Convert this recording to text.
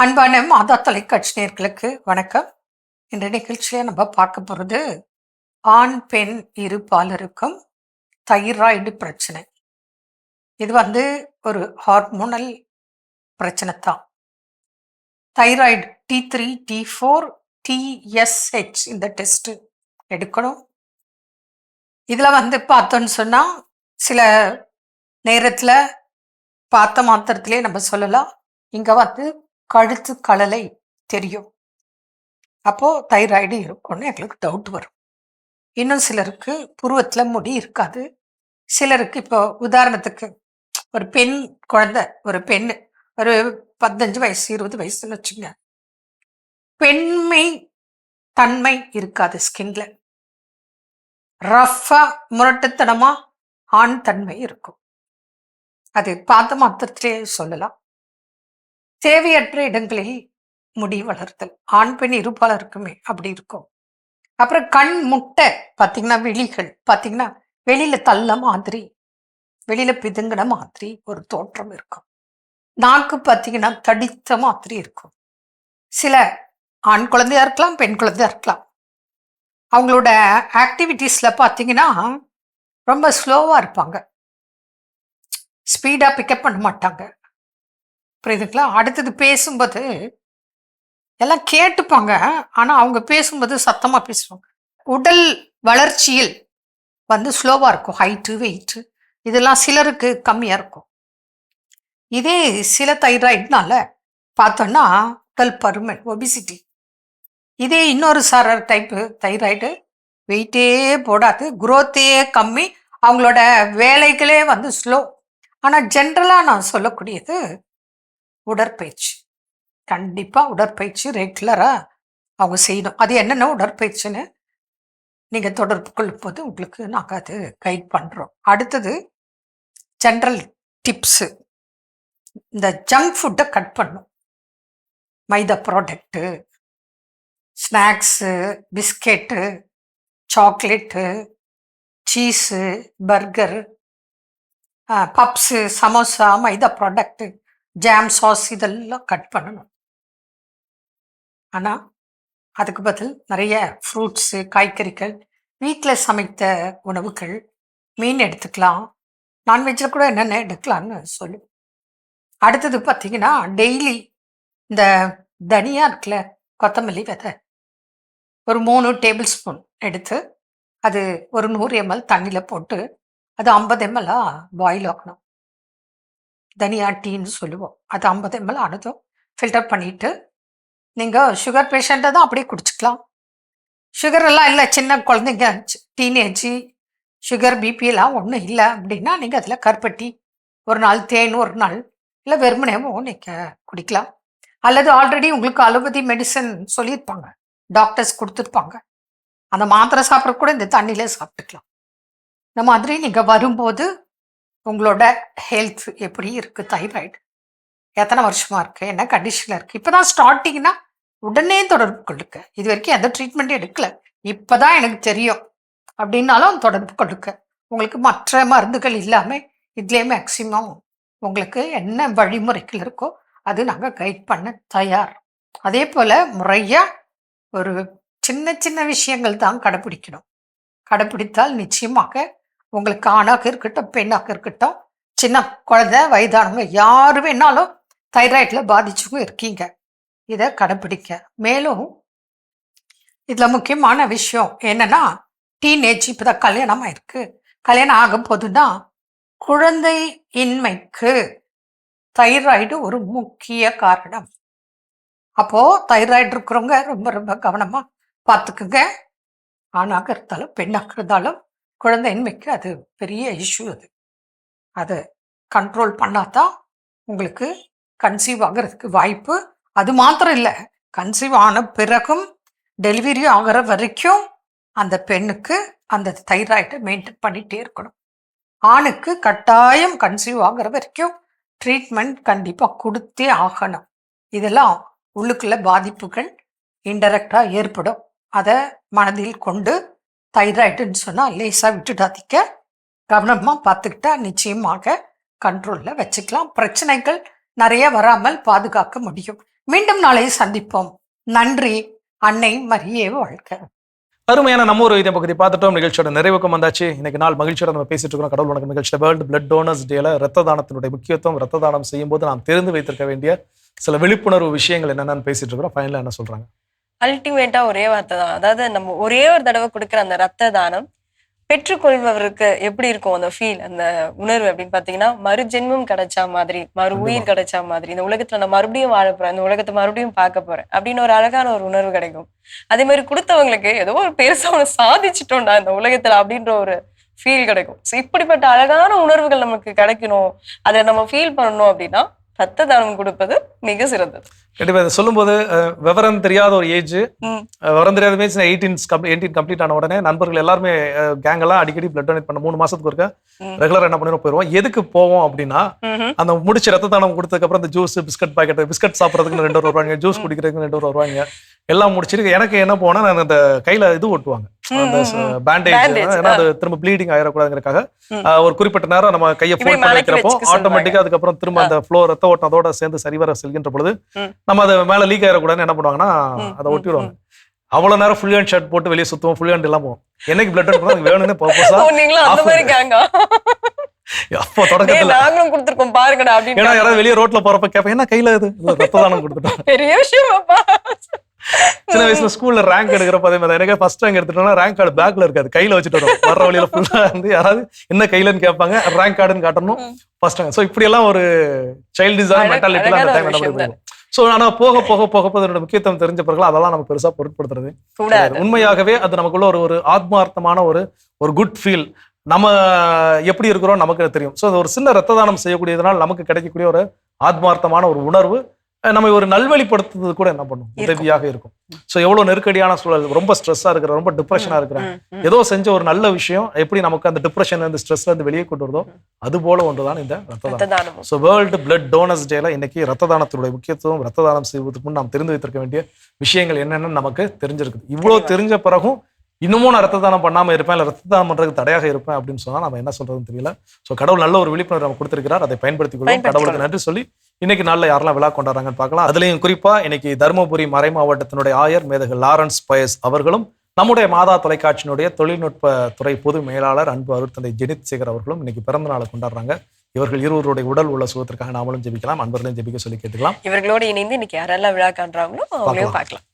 அன்பான மாதா தொலைக்காட்சி நேயர்களுக்கு வணக்கம். இந்த நிகழ்ச்சியை நம்ம பார்க்க போகிறது ஆண் பெண் இரு பாலருக்கும் தைராய்டு பிரச்சனை. இது ஒரு ஹார்மோனல் பிரச்சனை தான். தைராய்டு T3 T4 TSH இந்த டெஸ்ட் எடுக்கணும். இதில் பார்த்தோன்னு சொன்னால் சில நேரத்தில் பார்த்த மாத்திரத்திலே நம்ம சொல்லலாம், இங்கே கழுத்து கழலை தெரியும், அப்போது தைராய்டு இருக்கும்னு எங்களுக்கு டவுட் வரும். இன்னும் சிலருக்கு புருவத்தில் முடி இருக்காது. சிலருக்கு இப்போ உதாரணத்துக்கு ஒரு பெண் குழந்தை, ஒரு பெண்ணு ஒரு 15 வயசு 20 வயசுன்னு வச்சுங்க, பெண்மை தன்மை இருக்காது, ஸ்கின்ல ரஃபா முரட்டுத்தனமா ஆண் தன்மை இருக்கும். அது பார்த்த மாத்திரத்திலே சொல்லலாம். தேவையற்ற இடங்களில் முடி வளர்த்தல் ஆண் பெண் இருப்பாளருக்குமே அப்படி இருக்கும். அப்புறம் கண் முட்டை பார்த்தீங்கன்னா, விழிகள் பார்த்தீங்கன்னா வெளியில தள்ள மாதிரி, வெளியில பிதுங்கின மாதிரி ஒரு தோற்றம் இருக்கும். நாக்கு பார்த்தீங்கன்னா தடித்த மாதிரி இருக்கும். சில ஆண் குழந்தையா இருக்கலாம், பெண் குழந்தையா இருக்கலாம். அவங்களோட ஆக்டிவிட்டீஸ்ல பார்த்தீங்கன்னா ரொம்ப ஸ்லோவா இருப்பாங்க, ஸ்பீடா பிக்கப் பண்ண மாட்டாங்க. புரியுதுங்களா? அடுத்தது பேசும்போது எல்லாம் கேட்டுப்பாங்க, ஆனா அவங்க பேசும்போது சத்தமா பேசுவாங்க. உடல் வளர்ச்சியில் ஸ்லோவா இருக்கும். ஹைட்டு வெயிட்டு இதெல்லாம் சிலருக்கு கம்மியா இருக்கும். இதே சில தைராய்டுனால பார்த்தோன்னா உடல் பருமன், ஒபிசிட்டி. இதே இன்னொரு சாரர் டைப்பு தைராய்டு வெயிட்டே போடாது, குரோத்தே கம்மி, அவங்களோட வேலைகளே ஸ்லோ. ஆனால் ஜென்ரலாக நான் சொல்லக்கூடியது உடற்பயிற்சி. கண்டிப்பாக உடற்பயிற்சி ரெகுலராக அவங்க செய்யணும். அது என்னென்ன உடற்பயிற்சின்னு நீங்கள் தொடர்பு கொள்ளும் போது உங்களுக்கு நாங்கள் அது கைட் பண்ணுறோம். அடுத்தது ஜென்ரல் டிப்ஸு, இந்த ஜங்க் ஃபுட்டை கட் பண்ணும். மைதா product, snacks, biscuit, chocolate, cheese, burger, puffs, samosa, மைதா ப்ராடக்ட்டு, ஜாம், சாஸ் இதெல்லாம் கட் பண்ணணும். ஆனால் அதுக்கு பதில் நிறைய ஃப்ரூட்ஸு, காய்கறிகள், வீட்டில் சமைத்த உணவுகள், மீன் எடுத்துக்கலாம், நான்வெஜ்ஜில் கூட என்னென்ன எடுக்கலான்னு சொல்லு. அடுத்தது பார்த்தீங்கன்னா, டெய்லி இந்த தனியா இருக்குல்ல, கொத்தமல்லி விதை ஒரு 3 டேபிள் ஸ்பூன் எடுத்து அது ஒரு 100 ml தண்ணியில் போட்டு அது 50 ml பாயில் ஆக்கணும். தனியா டீன்னு சொல்லுவோம். அது 50 ml ஆனதும் ஃபில்டர் பண்ணிவிட்டு நீங்கள் சுகர் பேஷண்ட்டை தான் அப்படியே குடிச்சிக்கலாம். சுகர் எல்லாம் இல்லை, சின்ன குழந்தைங்க, டீனேஜி, சுகர் பிபியெல்லாம் ஒன்றும் இல்லை அப்படின்னா நீங்கள் அதில் கருப்பட்டி ஒரு நாள், தேன் ஒரு நாள், இல்லை வெறுமனேவும் நீங்கள் குடிக்கலாம். அல்லது ஆல்ரெடி உங்களுக்கு அலோபதி மெடிசன் சொல்லியிருப்பாங்க, டாக்டர்ஸ் கொடுத்துருப்பாங்க, அந்த மாத்திரை சாப்பிட்ற கூட இந்த தண்ணியிலே சாப்பிட்டுக்கலாம். இந்த மாதிரி நீங்கள் வரும்போது உங்களோட ஹெல்த் எப்படி இருக்குது, தைராய்டு எத்தனை வருஷமாக இருக்குது, என்ன கண்டிஷனில் இருக்குது, இப்போ தான் ஸ்டார்டிங்னா உடனே தொடர்பு கொள்ளுக்க. இது வரைக்கும் எந்த ட்ரீட்மெண்ட்டும் எடுக்கல, இப்போ தான் எனக்கு தெரியும் அப்படின்னாலும் தொடர்பு கொள்ளுக்க. உங்களுக்கு மற்ற மருந்துகள் இல்லாமல் இதுலேயே மேக்சிமம் உங்களுக்கு என்ன வழிமுறைகள் இருக்கோ அது நாங்கள் கைட் பண்ண தயார். அதே போல் முறையாக ஒரு சின்ன சின்ன விஷயங்கள் தான் கடைப்பிடிக்கணும். கடைப்பிடித்தால் நிச்சயமாக உங்களுக்கு ஆணாக இருக்கட்டும், பெண்ணாக இருக்கட்டும், சின்ன குழந்தை, வயதானவங்க, யாரு வேணாலும் தைராய்டில் பாதிச்சவங்க இருக்கீங்க, இதை கடைப்பிடிக்க. மேலும் இதில் முக்கியமான விஷயம் என்னன்னா, டீனேஜ் இப்போ தான் கல்யாணம் ஆயிருக்கு, கல்யாணம் ஆக போதுன்னா குழந்தை இன்மைக்கு தைராய்டு ஒரு முக்கிய காரணம். அப்போது தைராய்டு இருக்கிறவங்க ரொம்ப ரொம்ப கவனமாக பார்த்துக்குங்க. ஆணாக இருந்தாலும் பெண்ணாக இருந்தாலும் குழந்தையின்மைக்கு அது பெரிய இஷ்யூ. அதை கண்ட்ரோல் பண்ணாதான் உங்களுக்கு கன்சீவ் ஆகிறதுக்கு வாய்ப்பு. அது மாத்திரம் இல்லை, கன்சீவ் ஆன பிறகும் டெலிவரி ஆகிற வரைக்கும் அந்த பெண்ணுக்கு அந்த தைராய்டை மெயின்டைன் பண்ணிகிட்டே இருக்கணும். ஆணுக்கு கட்டாயம் கன்சீவ் ஆகிற வரைக்கும் ட்ரீட்மெண்ட் கண்டிப்பாக கொடுத்தே ஆகணும். இதெல்லாம் உள்ளுக்குள்ள பாதிப்புகள் இன்டெரக்டாக ஏற்படும். அதை மனதில் கொண்டு தைராய்டுன்னு சொன்னால் லேசாக விட்டுடாதீங்க, கவனமாக பார்த்துக்கிட்டா நிச்சயமாக கண்ட்ரோலில் வச்சுக்கலாம். பிரச்சனைகள் நிறைய வராமல் பாதுகாக்க முடியும். மீண்டும் நாளை சந்திப்போம். நன்றி. அன்னை மரியே வாழ்க. அருமையான நம்ம ஒரு இதை பகுதி பார்த்துட்டோம். நிகழ்ச்சியோட நிறைவுக்கும் வந்தாச்சு. இன்னைக்கு நாள் மகிழ்ச்சியோட நம்ம பேசிட்டு இருக்கோம். கடவுள் வணக்கம் நிகழ்ச்சியில் வேர்ல்டு பிளட் டோனர்ஸ் டேல ரத்த தானத்தினுடைய முக்கியத்துவம், ரத்த தானம் செய்யும் போது நாம் தெரிந்து வைத்திருக்க வேண்டிய சில விழிப்புணர்வு விஷயங்கள் என்னென்னு பேசிட்டு இருக்கிறோம். ஃபைனலா என்ன சொல்றாங்க? அல்டிமேட்டா ஒரே வார்த்தை தான். அதாவது நம்ம ஒரே ஒரு தடவை கொடுக்குற அந்த ரத்த தானம் பெற்றுக்கொள்பவருக்கு எப்படி இருக்கும் அந்த ஃபீல், அந்த உணர்வு அப்படின்னு பாத்தீங்கன்னா, மறுஜென்மம் கிடைச்சா மாதிரி, மறு உயிர் கிடைச்சா மாதிரி, இந்த உலகத்துல நான் மறுபடியும் வாழ போறேன், இந்த உலகத்தை மறுபடியும் பார்க்க போறேன் அப்படின்னு ஒரு அழகான ஒரு உணர்வு கிடைக்கும். அதே மாதிரி கொடுத்தவங்களுக்கு ஏதோ ஒரு பெருசா ஒன்று சாதிச்சுட்டோம்டா இந்த உலகத்துல அப்படின்ற ஒரு ஃபீல் கிடைக்கும். ஸோ இப்படிப்பட்ட அழகான உணர்வுகள் நமக்கு கிடைக்கணும், அதை நம்ம ஃபீல் பண்ணணும் அப்படின்னா ரத்த தானம் கொடுப்பது மிக சிறந்தது. கண்டிப்பா இதை சொல்லும்போது விவரம் தெரியாத ஒரு ஏஜ், விவரம் தெரியாத ஏஜ் 18 கம்ப்ளீட் ஆன உடனே நண்பர்கள் எல்லாருமே கேங் எல்லாம் அடிக்கடி பிளட் டொனேட் பண்ண 3 மாசத்துக்கு ஒருக்க ரெகுலர் என்ன பண்ணிடுவோம் போயிடுவோம். எதுக்கு போவோம் அப்படின்னா, அந்த முடிச்சு ரத்த தானம் கொடுத்ததுக்கு அப்புறம் இந்த ஜூஸ் பிஸ்கட் பாக்கெட், பிஸ்கட் சாப்பிட்றதுக்கு 2 ரூபா வருவாங்க, ஜூஸ் குடிக்கிறதுக்கு 2 ரூபா வருவாங்க. எல்லாம் முடிச்சிருக்கு. எனக்கு என்ன போனா, நான் அந்த கையில இது ஓட்டுவாங்க, அந்த பேண்டேஜ், ஏன்னா அது திரும்ப ப்ளீடிங் ஆயிடக்கூடாதுங்கிறதுக்காக ஒரு குறிப்பிட்ட நேரம் நம்ம கையை ஃபோல்ட் பண்ணி வைக்கிறப்போ ஆட்டோமேட்டிக்கா அதுக்கப்புறம் திரும்ப அந்த ஃப்ளோ ரத்த ஓட்டம் அதோட சேர்ந்து சரிவர செல்கின்ற பொழுது நம்ம அதை மேல லீக் ஆயிடக்கூடாதுன்னு என்ன பண்ணுவாங்கன்னா அதை ஒட்டிடுவாங்க. அவ்வளவு நேரம் ஃபுல் ஹேண்ட் ஷர்ட் போட்டு வெளியே சுத்துவோம், ஃபுல் ஹேண்ட் எல்லாம் போவோம். என்னைக்கு பிளட் டொனேட் வேணும்னு பர்பஸா அப்போ தொடக்கத்துல நாங்களும் கொடுத்திருக்கோம் பாருங்கடா அப்படின்னு. ஏன்னா யாராவது வெளியே ரோட்ல போறப்ப கேட்பேன், என்ன கையில இது ரத்த தானம் கொடுத்துட்டோம். பெரிய விஷயம். சின்ன வயசுல ஸ்கூல்ல ரேங்க் எடுக்கிறப்ப அதே மாதிரி எனக்கு ஃபர்ஸ்ட் ரேங்க் எடுத்துட்டோம்னா ரேங்க் கார்டு பேக்ல இருக்காது, கையில வச்சுட்டு வரும். வர்ற வழியில ஃபுல்லா வந்து யாராவது என்ன கையிலன்னு கேட்பாங்க, ரேங்க் கார்டுன்னு காட்டணும் ஃபர்ஸ்ட் ரேங்க். ஸோ இப்படி எல்லாம் ஒரு சைல்டிஷான மென்டாலிட்டில அந்த டைம் நடக்கும். ஸோ ஆனா போக போக போக அதோட முக்கியத்துவம் தெரிஞ்ச பிறகு அதெல்லாம் நம்ம பெருசா பொருட்படுத்துறது உண்மையாகவே அது நமக்குள்ள ஒரு ஆத்மார்த்தமான ஒரு குட் ஃபீல். நம்ம எப்படி இருக்கிறோம் நமக்கு தெரியும். ஸோ ஒரு சின்ன ரத்த தானம் செய்யக்கூடியதுனால் நமக்கு கிடைக்கக்கூடிய ஒரு ஆத்மார்த்தமான ஒரு உணர்வு நம்ம ஒரு நல்வழிப்படுத்துறது கூட என்ன பண்ணும், உதவியாக இருக்கும். ஸோ எவ்வளவு நெருக்கடியான சூழல், ரொம்ப ஸ்ட்ரெஸ்ஸா இருக்கிற, ரொம்ப டிப்ரெஷனா இருக்கிறேன், ஏதோ செஞ்ச ஒரு நல்ல விஷயம் எப்படி நமக்கு அந்த டிப்ரெஷன்ல இருந்து ஸ்ட்ரெஸ்ல இருந்து வெளியே கொண்டு வருதோ அது போல ஒன்றுதான் இந்த ரத்த தானம். ஸோ வேர்ல்டு பிளட் டோனர்ஸ் டேல இன்னைக்கு ரத்த தானத்தினுடைய முக்கியத்துவம், ரத்த தானம் செய்வதற்கு முன் நாம் தெரிந்து வைத்திருக்க வேண்டிய விஷயங்கள் என்னென்னு நமக்கு தெரிஞ்சிருக்குது. இவ்வளவு தெரிஞ்ச பிறகும் இன்னமும் நான் ரத்த தானம் பண்ணாம இருப்பேன், இல்லை ரத்த தானம் பண்றதுக்கு தடையாக இருப்பேன் அப்படின்னு சொன்னா நம்ம என்ன சொல்றதுன்னு தெரியல. ஸோ கடவுள் நல்ல ஒரு விழிப்புணர்வு நம்ம கொடுத்திருக்கிறார், அதை பயன்படுத்திக் கொள்வோம். கடவுளுக்கு நன்றி சொல்லி இன்னைக்கு நாளில் யாரெல்லாம் விழா கொண்டாடுறாங்கன்னு பார்க்கலாம். அதுலயும் குறிப்பா இன்னைக்கு தருமபுரி மறை மாவட்டத்தினுடைய ஆயர் மேதகு லாரன்ஸ் பயஸ் அவர்களும், நம்முடைய மாதா தொலைக்காட்சியினுடைய தொழில்நுட்ப துறை பொது மேலாளர் அன்பு அருட்தந்தை ஜெனித் சேகர் அவர்களும் இன்னைக்கு பிறந்த நாளை கொண்டாடுறாங்க. இவர்கள் இருவருடைய உடல் உள்ள சுகத்திற்காக நாமளும் ஜெபிக்கலாம், அன்பர்களையும் ஜெபிக்க சொல்லி கேட்டுக்கலாம். இவர்களோடு இணைந்து இன்னைக்கு யாரெல்லாம் விழா காண்றாங்களோ அவங்களையும் பார்க்கலாம்.